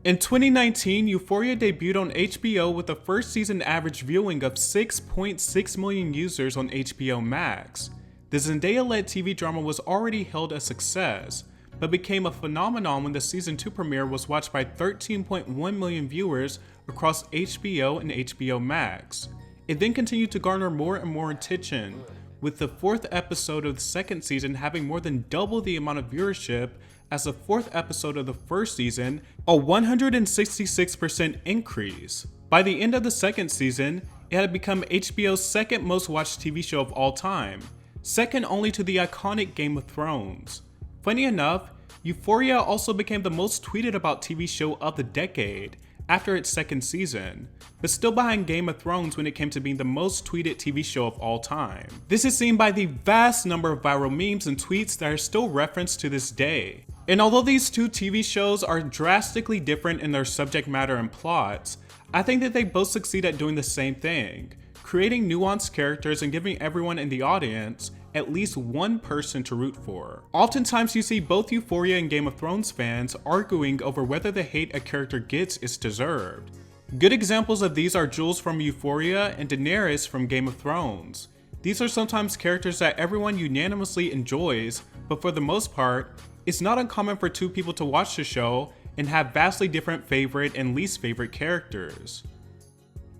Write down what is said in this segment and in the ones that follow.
In 2019, Euphoria debuted on HBO with a first season average viewing of 6.6 million users on HBO Max. The Zendaya-led TV drama was already hailed a success, but became a phenomenon when the season 2 premiere was watched by 13.1 million viewers across HBO and HBO Max. It then continued to garner more and more attention, with the 4th episode of the 2nd season having more than double the amount of viewership as the 4th episode of the 1st season, a 166% increase. By the end of the 2nd season, it had become HBO's 2nd most watched TV show of all time, second only to the iconic Game of Thrones. Funny enough, Euphoria also became the most tweeted about TV show of the decade after its 2nd season, but still behind Game of Thrones when it came to being the most tweeted TV show of all time. This is seen by the vast number of viral memes and tweets that are still referenced to this day. And although these two TV shows are drastically different in their subject matter and plots, I think that they both succeed at doing the same thing, creating nuanced characters and giving everyone in the audience at least one person to root for. Oftentimes you see both Euphoria and Game of Thrones fans arguing over whether the hate a character gets is deserved. Good examples of these are Jules from Euphoria and Daenerys from Game of Thrones. These are sometimes characters that everyone unanimously enjoys, but for the most part, it's not uncommon for two people to watch the show and have vastly different favorite and least favorite characters.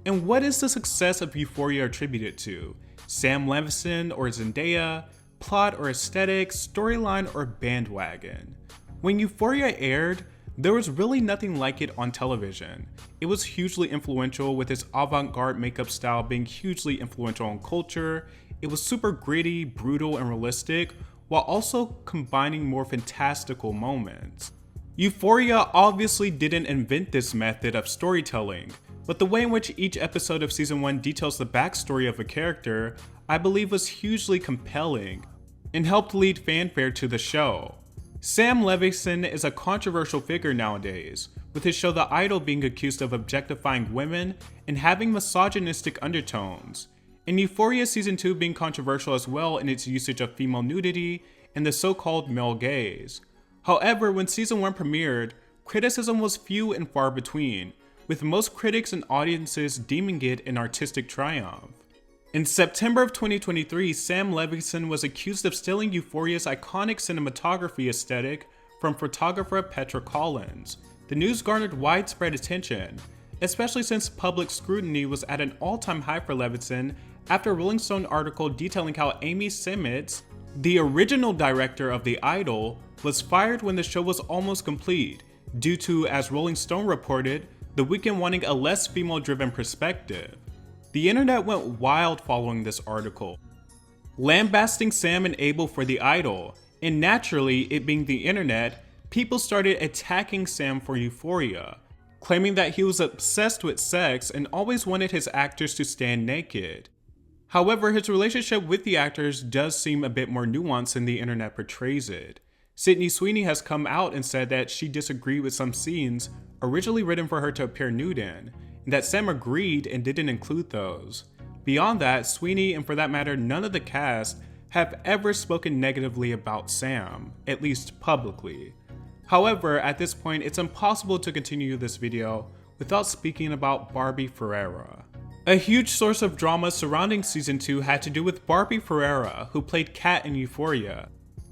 And what is the success of Euphoria attributed to? Sam Levinson or Zendaya, plot or aesthetic, storyline or bandwagon? When Euphoria aired, there was really nothing like it on television. It was hugely influential, with its avant-garde makeup style being hugely influential on culture. It was super gritty, brutal, and realistic, while also combining more fantastical moments. Euphoria obviously didn't invent this method of storytelling, but the way in which each episode of season 1 details the backstory of a character, I believe was hugely compelling and helped lead fanfare to the show. Sam Levinson is a controversial figure nowadays, with his show The Idol being accused of objectifying women and having misogynistic undertones, and Euphoria season 2 being controversial as well in its usage of female nudity and the so-called male gaze. However, when season 1 premiered, criticism was few and far between, with most critics and audiences deeming it an artistic triumph. In September of 2023, Sam Levinson was accused of stealing Euphoria's iconic cinematography aesthetic from photographer Petra Collins. The news garnered widespread attention, especially since public scrutiny was at an all-time high for Levinson after a Rolling Stone article detailing how Amy Seimetz, the original director of The Idol, was fired when the show was almost complete, due to, as Rolling Stone reported, The Weeknd wanting a less female-driven perspective. The internet went wild following this article, lambasting Sam and Abel for The Idol, and naturally, it being the internet, people started attacking Sam for Euphoria, claiming that he was obsessed with sex and always wanted his actors to stand naked. However, his relationship with the actors does seem a bit more nuanced than the internet portrays it. Sydney Sweeney has come out and said that she disagreed with some scenes originally written for her to appear nude in, and that Sam agreed and didn't include those. Beyond that, Sweeney, and for that matter none of the cast, have ever spoken negatively about Sam, at least publicly. However, at this point it's impossible to continue this video without speaking about Barbie Ferreira. A huge source of drama surrounding season 2 had to do with Barbie Ferreira, who played Kat in Euphoria.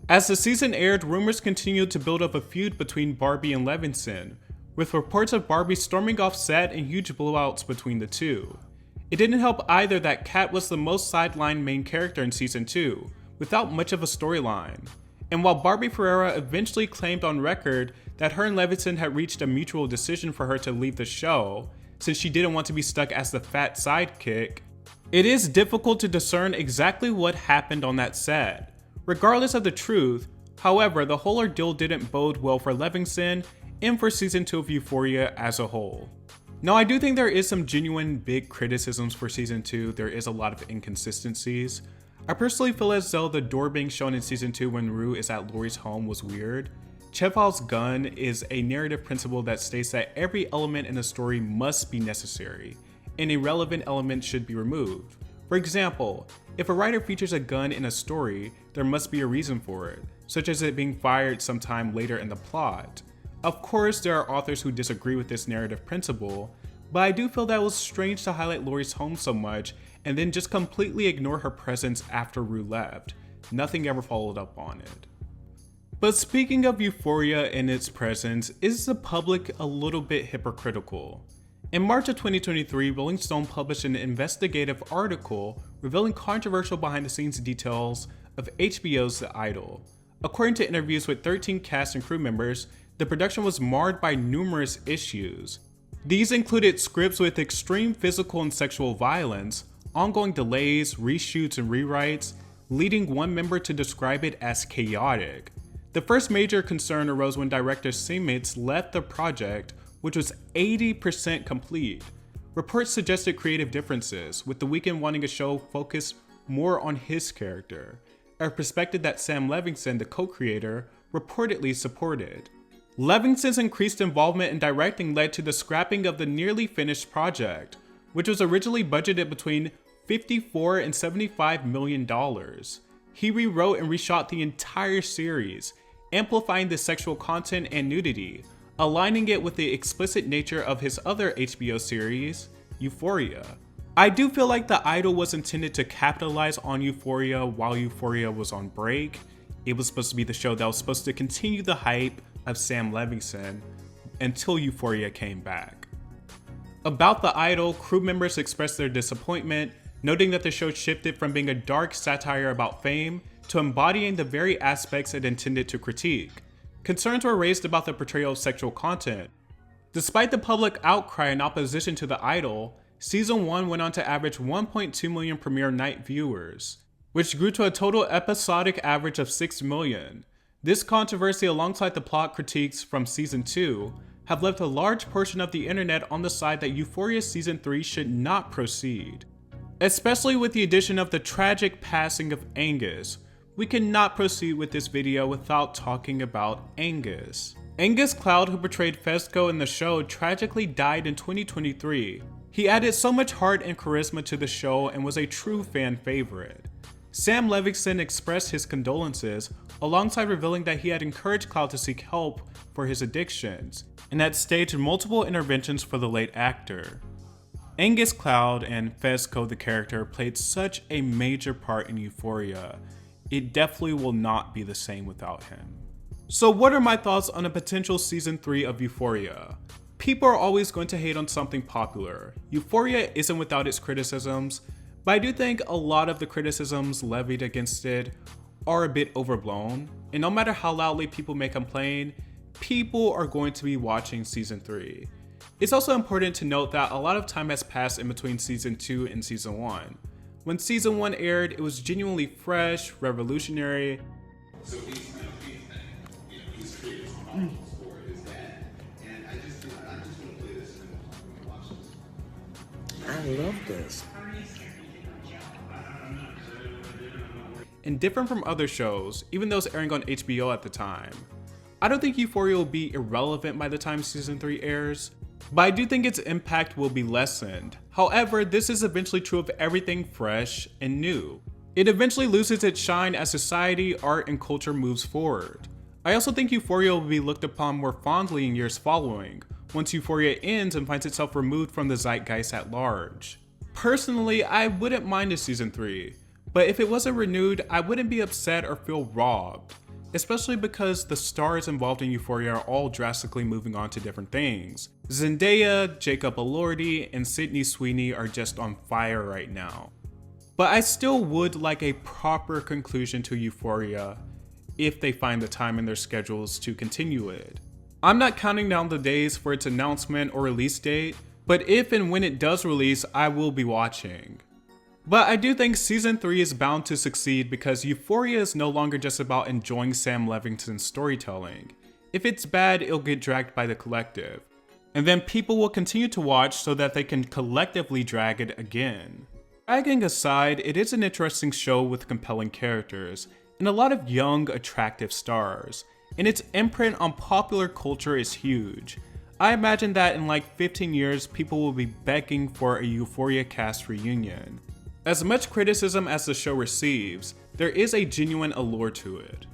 As the season aired, rumors continued to build up a feud between Barbie and Levinson, with reports of Barbie storming off set and huge blowouts between the two. It didn't help either that Kat was the most sidelined main character in season 2, without much of a storyline. And while Barbie Ferreira eventually claimed on record that her and Levinson had reached a mutual decision for her to leave the show, since she didn't want to be stuck as the fat sidekick, it is difficult to discern exactly what happened on that set. Regardless of the truth, however, the whole ordeal didn't bode well for Levinson and for season 2 of Euphoria as a whole. Now, I do think there is some genuine big criticisms for season 2, there is a lot of inconsistencies. I personally feel as though the door being shown in season 2 when Rue is at Lori's home was weird. Chekhov's gun is a narrative principle that states that every element in a story must be necessary, and irrelevant elements should be removed. For example, if a writer features a gun in a story, there must be a reason for it, such as it being fired sometime later in the plot. Of course, there are authors who disagree with this narrative principle, but I do feel that it was strange to highlight Lori's home so much and then just completely ignore her presence after Rue left. Nothing ever followed up on it. But speaking of Euphoria and its presence, is the public a little bit hypocritical? In March of 2023, Rolling Stone published an investigative article revealing controversial behind-the-scenes details of HBO's The Idol. According to interviews with 13 cast and crew members, the production was marred by numerous issues. These included scripts with extreme physical and sexual violence, ongoing delays, reshoots, and rewrites, leading one member to describe it as chaotic. The first major concern arose when director Simitz left the project, which was 80% complete. Reports suggested creative differences, with The Weeknd wanting a show focused more on his character, a perspective that Sam Levinson, the co-creator, reportedly supported. Levinson's increased involvement in directing led to the scrapping of the nearly finished project, which was originally budgeted between $54 and $75 million. He rewrote and reshot the entire series, amplifying the sexual content and nudity, aligning it with the explicit nature of his other HBO series, Euphoria. I do feel like The Idol was intended to capitalize on Euphoria while Euphoria was on break. It was supposed to be the show that was supposed to continue the hype of Sam Levinson until Euphoria came back. About The Idol, crew members expressed their disappointment, noting that the show shifted from being a dark satire about fame to embodying the very aspects it intended to critique. Concerns were raised about the portrayal of sexual content. Despite the public outcry in opposition to The Idol, Season 1 went on to average 1.2 million premiere night viewers, which grew to a total episodic average of 6 million. This controversy, alongside the plot critiques from Season 2, have left a large portion of the internet on the side that Euphoria Season 3 should not proceed. Especially with the addition of the tragic passing of Angus, we cannot proceed with this video without talking about Angus. Angus Cloud, who portrayed Fesco in the show, tragically died in 2023. He added so much heart and charisma to the show and was a true fan favorite. Sam Levinson expressed his condolences, alongside revealing that he had encouraged Cloud to seek help for his addictions, and had staged multiple interventions for the late actor. Angus Cloud and Fesco the character played such a major part in Euphoria. It definitely will not be the same without him. So what are my thoughts on a potential Season 3 of Euphoria? People are always going to hate on something popular. Euphoria isn't without its criticisms, but I do think a lot of the criticisms levied against it are a bit overblown, and no matter how loudly people may complain, people are going to be watching Season 3. It's also important to note that a lot of time has passed in between Season 2 and Season 1. When Season 1 aired, it was genuinely fresh, revolutionary. So he's created some for his dad, and I just want to play this and watch this. I love this. And different from other shows, even those airing on HBO at the time. I don't think Euphoria will be irrelevant by the time Season 3 airs, but I do think its impact will be lessened. However, this is eventually true of everything fresh and new. It eventually loses its shine as society, art, and culture moves forward. I also think Euphoria will be looked upon more fondly in years following, once Euphoria ends and finds itself removed from the zeitgeist at large. Personally, I wouldn't mind a Season 3, but if it wasn't renewed, I wouldn't be upset or feel robbed. Especially because the stars involved in Euphoria are all drastically moving on to different things. Zendaya, Jacob Elordi, and Sydney Sweeney are just on fire right now. But I still would like a proper conclusion to Euphoria if they find the time in their schedules to continue it. I'm not counting down the days for its announcement or release date, but if and when it does release, I will be watching. But I do think Season 3 is bound to succeed because Euphoria is no longer just about enjoying Sam Levinson's storytelling. If it's bad, it'll get dragged by the collective. And then people will continue to watch so that they can collectively drag it again. Dragging aside, it is an interesting show with compelling characters, and a lot of young, attractive stars, and its imprint on popular culture is huge. I imagine that in like 15 years, people will be begging for a Euphoria cast reunion. As much criticism as the show receives, there is a genuine allure to it.